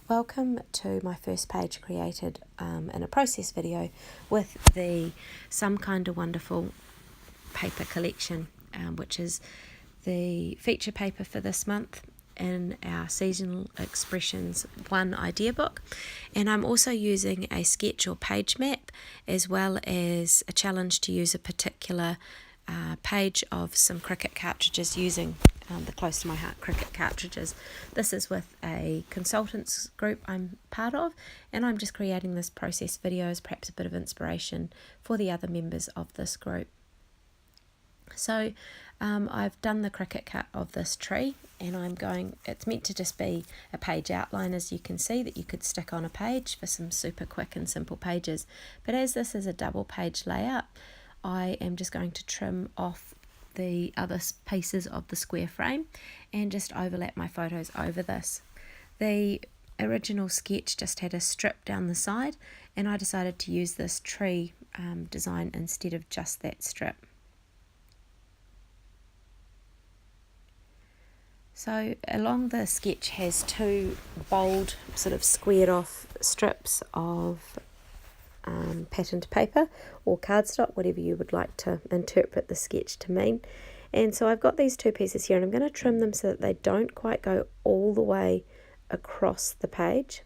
Welcome to my first page created in a process video with the Some Kinda Wonderful paper collection, which is the feature paper for this month in our Seasonal Expressions 1 idea book. And I'm also using a sketch or page map, as well as a challenge to use a particular page of some Cricut cartridges using the Close to My Heart Cricut cartridges. This is with a consultants group I'm part of, and I'm just creating this process video as perhaps a bit of inspiration for the other members of this group. So I've done the Cricut cut of this tree, and it's meant to just be a page outline, as you can see, that you could stick on a page for some super quick and simple pages. But as this is a double page layout, I am just going to trim off the other pieces of the square frame and just overlap my photos over this. The original sketch just had a strip down the side, and I decided to use this tree design instead of just that strip. So along the sketch has two bold sort of squared off strips of patterned paper or cardstock, whatever you would like to interpret the sketch to mean. And so I've got these two pieces here, and I'm going to trim them so that they don't quite go all the way across the page.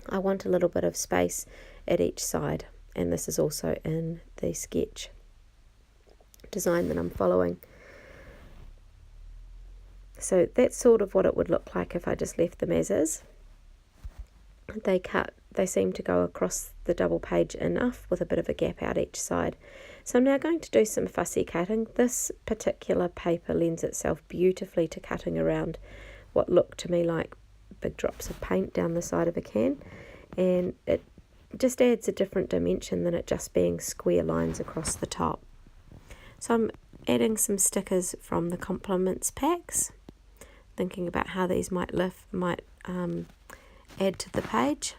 I want a little bit of space at each side, and this is also in the sketch design that I'm following. So that's sort of what it would look like if I just left them as is. They seem to go across the double page enough with a bit of a gap out each side. So I'm now going to do some fussy cutting. This particular paper lends itself beautifully to cutting around what look to me like big drops of paint down the side of a can, and it just adds a different dimension than it just being square lines across the top. So I'm adding some stickers from the compliments packs, thinking about how these might add to the page.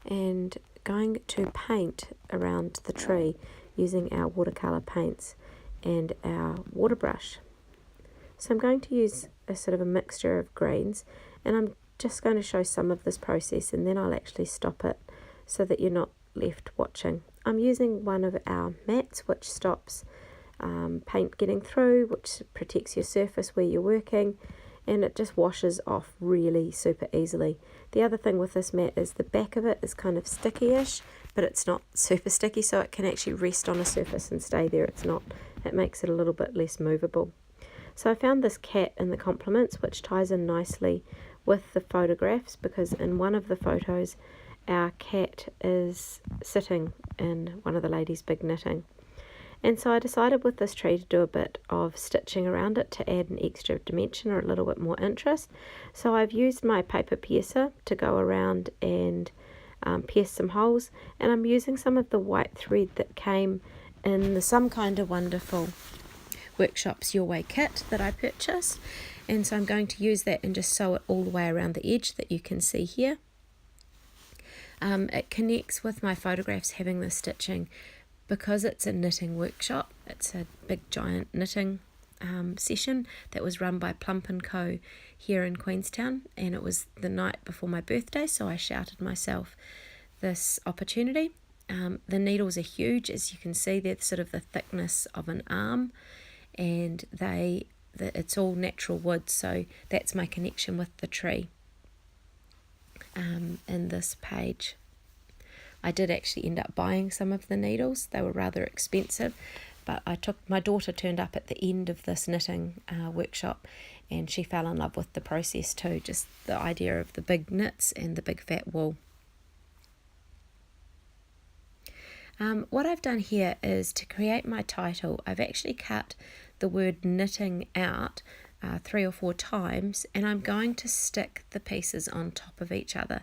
And going to paint around the tree using our watercolour paints and our water brush. So I'm going to use a sort of a mixture of greens, and I'm just going to show some of this process, and then I'll actually stop it so that you're not left watching. I'm using one of our mats which stops paint getting through, which protects your surface where you're working, and it just washes off really super easily. The other thing with this mat is the back of it is kind of sticky-ish, but it's not super sticky, so it can actually rest on a surface and stay there. It makes it a little bit less movable. So I found this cat in the compliments, which ties in nicely with the photographs, because in one of the photos our cat is sitting in one of the ladies' big knitting. And so I decided with this tree to do a bit of stitching around it to add an extra dimension or a little bit more interest. So I've used my paper piercer to go around and pierce some holes, and I'm using some of the white thread that came in the Some Kinda Wonderful Workshops Your Way kit that I purchased. And so I'm going to use that and just sew it all the way around the edge that you can see here. It connects with my photographs having the stitching because it's a knitting workshop. It's a big giant knitting session that was run by Plump & Co here in Queenstown, and it was the night before my birthday, so I shouted myself this opportunity. The needles are huge, as you can see. They're sort of the thickness of an arm, and it's all natural wood, so that's my connection with the tree in this page. I did actually end up buying some of the needles. They were rather expensive, but my daughter turned up at the end of this knitting workshop, and she fell in love with the process too, just the idea of the big knits and the big fat wool. What I've done here is to create my title, I've actually cut the word knitting out 3 or 4 times, and I'm going to stick the pieces on top of each other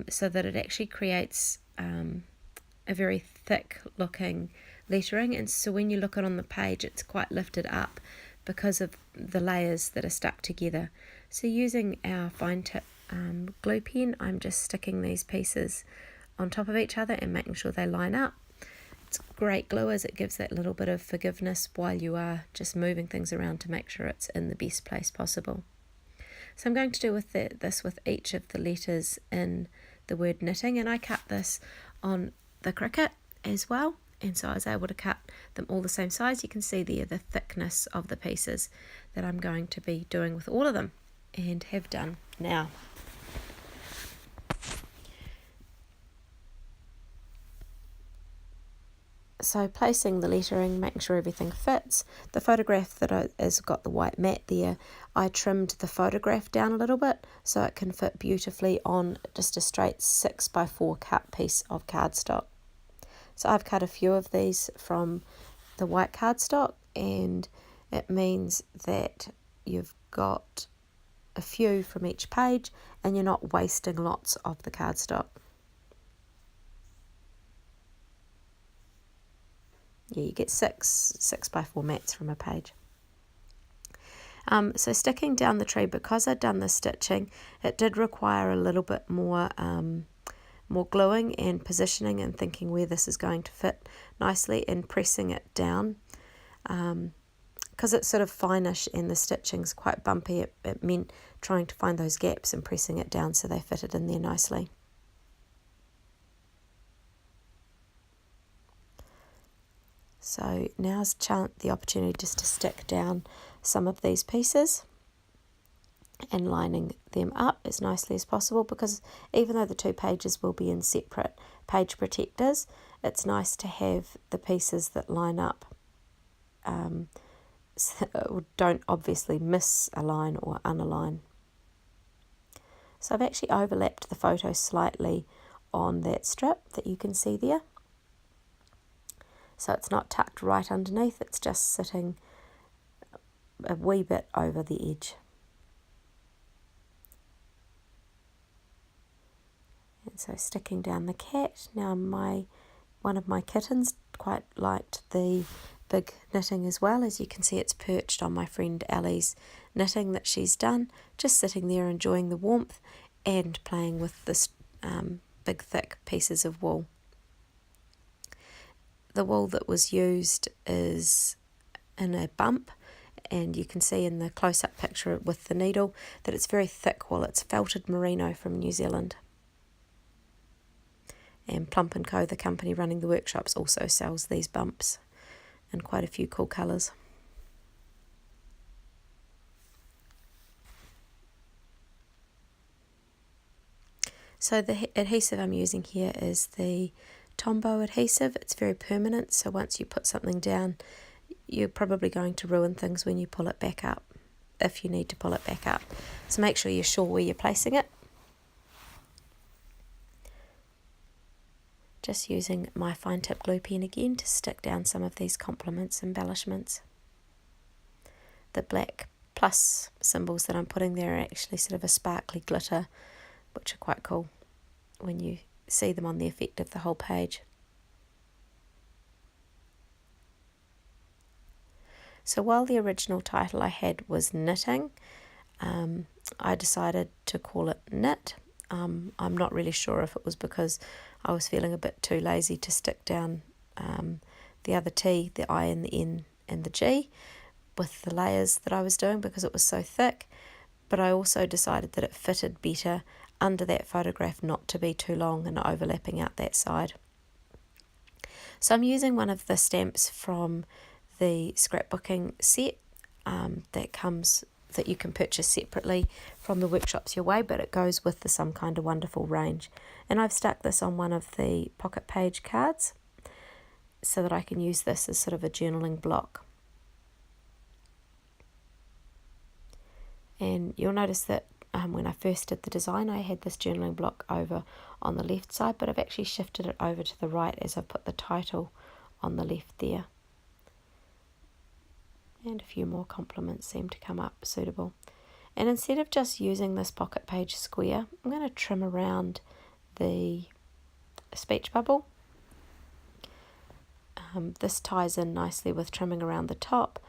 so that it actually creates a very thick looking lettering, and so when you look at it on the page it's quite lifted up because of the layers that are stuck together. So using our fine tip glue pen, I'm just sticking these pieces on top of each other and making sure they line up. It's great glue as it gives that little bit of forgiveness while you are just moving things around to make sure it's in the best place possible. So I'm going to do this with each of the letters in the word knitting, and I cut this on the Cricut as well, and so I was able to cut them all the same size. You can see there the thickness of the pieces that I'm going to be doing with all of them and have done now. So placing the lettering, making sure everything fits. The photograph that has got the white mat there, I trimmed the photograph down a little bit so it can fit beautifully on just a straight 6x4 cut piece of cardstock. So I've cut a few of these from the white cardstock, and it means that you've got a few from each page and you're not wasting lots of the cardstock. Yeah, you get 6x4 mats from a page. So sticking down the tree, because I'd done the stitching, it did require a little bit more gluing and positioning and thinking where this is going to fit nicely and pressing it down. Because it's sort of finish and the stitching's quite bumpy, it meant trying to find those gaps and pressing it down so they fitted in there nicely. So now's the opportunity just to stick down some of these pieces and lining them up as nicely as possible, because even though the two pages will be in separate page protectors, it's nice to have the pieces that line up so don't obviously misalign or unalign. So I've actually overlapped the photo slightly on that strip that you can see there. So it's not tucked right underneath, it's just sitting a wee bit over the edge. And so sticking down the cat. Now one of my kittens quite liked the big knitting as well. As you can see, it's perched on my friend Ellie's knitting that she's done, just sitting there enjoying the warmth and playing with this big thick pieces of wool. The wool that was used is in a bump, and you can see in the close-up picture with the needle that it's very thick wool. It's felted merino from New Zealand. And Plump & Co, the company running the workshops, also sells these bumps in quite a few cool colours. So the adhesive I'm using here is the Tombow adhesive. It's very permanent, so once you put something down, you're probably going to ruin things when you pull it back up, if you need to pull it back up. So make sure you're sure where you're placing it. Just using my fine tip glue pen again to stick down some of these complements, embellishments. The black plus symbols that I'm putting there are actually sort of a sparkly glitter, which are quite cool when you see them on the effect of the whole page. So while the original title I had was knitting, I decided to call it knit. I'm not really sure if it was because I was feeling a bit too lazy to stick down the other T, the I and the N and the G with the layers that I was doing because it was so thick, but I also decided that it fitted better under that photograph not to be too long and overlapping out that side. So I'm using one of the stamps from the scrapbooking set that you can purchase separately from the Workshops Your Way, but it goes with the Some Kind of Wonderful range. And I've stuck this on one of the pocket page cards so that I can use this as sort of a journaling block. And you'll notice that when I first did the design, I had this journaling block over on the left side, but I've actually shifted it over to the right as I've put the title on the left there. And a few more complements seem to come up suitable. And instead of just using this pocket page square, I'm going to trim around the speech bubble. This ties in nicely with trimming around the top,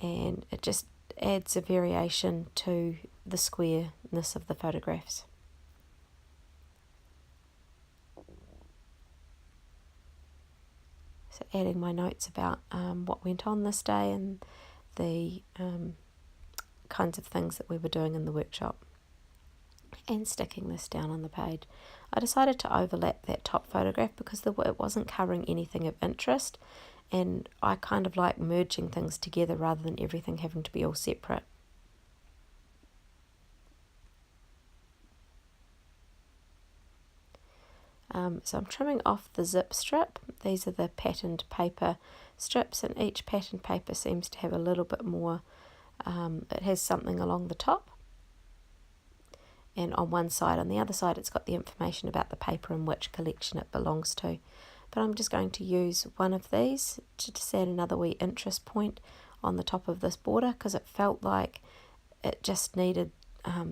and it just adds a variation to the squareness of the photographs. So adding my notes about what went on this day and the kinds of things that we were doing in the workshop, and sticking this down on the page. I decided to overlap that top photograph because it wasn't covering anything of interest, and I kind of like merging things together rather than everything having to be all separate. So I'm trimming off the zip strip. These are the patterned paper strips, and each patterned paper seems to have a little bit more, it has something along the top and on one side. On the other side it's got the information about the paper and which collection it belongs to. But I'm just going to use one of these to just add another wee interest point on the top of this border, because it felt like it just needed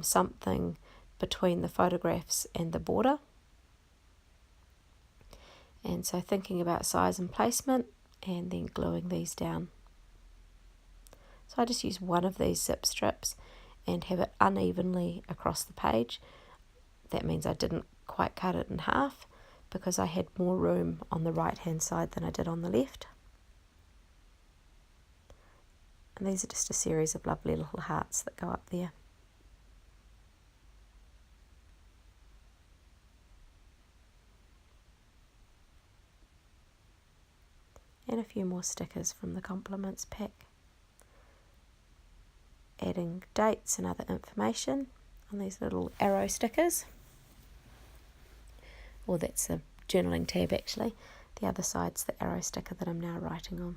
something between the photographs and the border. And so thinking about size and placement, and then gluing these down. So I just use one of these zip strips and have it unevenly across the page. That means I didn't quite cut it in half because I had more room on the right hand side than I did on the left. And these are just a series of lovely little hearts that go up there. And a few more stickers from the compliments pack. Adding dates and other information on these little arrow stickers. Or that's a journaling tab actually. The other side's the arrow sticker that I'm now writing on.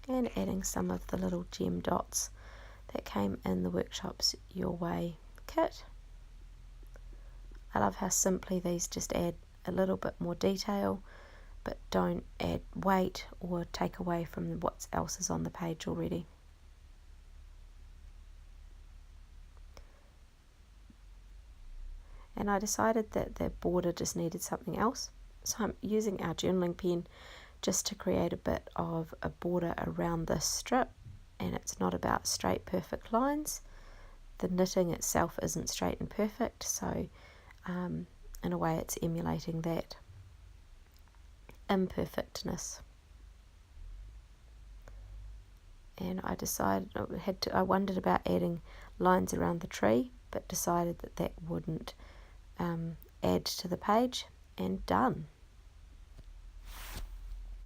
And adding some of the little gem dots that came in the workshop's Your Way kit. I love how simply these just add a little bit more detail, but don't add weight or take away from what else is on the page already. And I decided that the border just needed something else, so I'm using our journaling pen just to create a bit of a border around this strip. And it's not about straight perfect lines. The knitting itself isn't straight and perfect, so in a way it's emulating that imperfectness. And I decided I wondered about adding lines around the tree, but decided that that wouldn't add to the page, and done.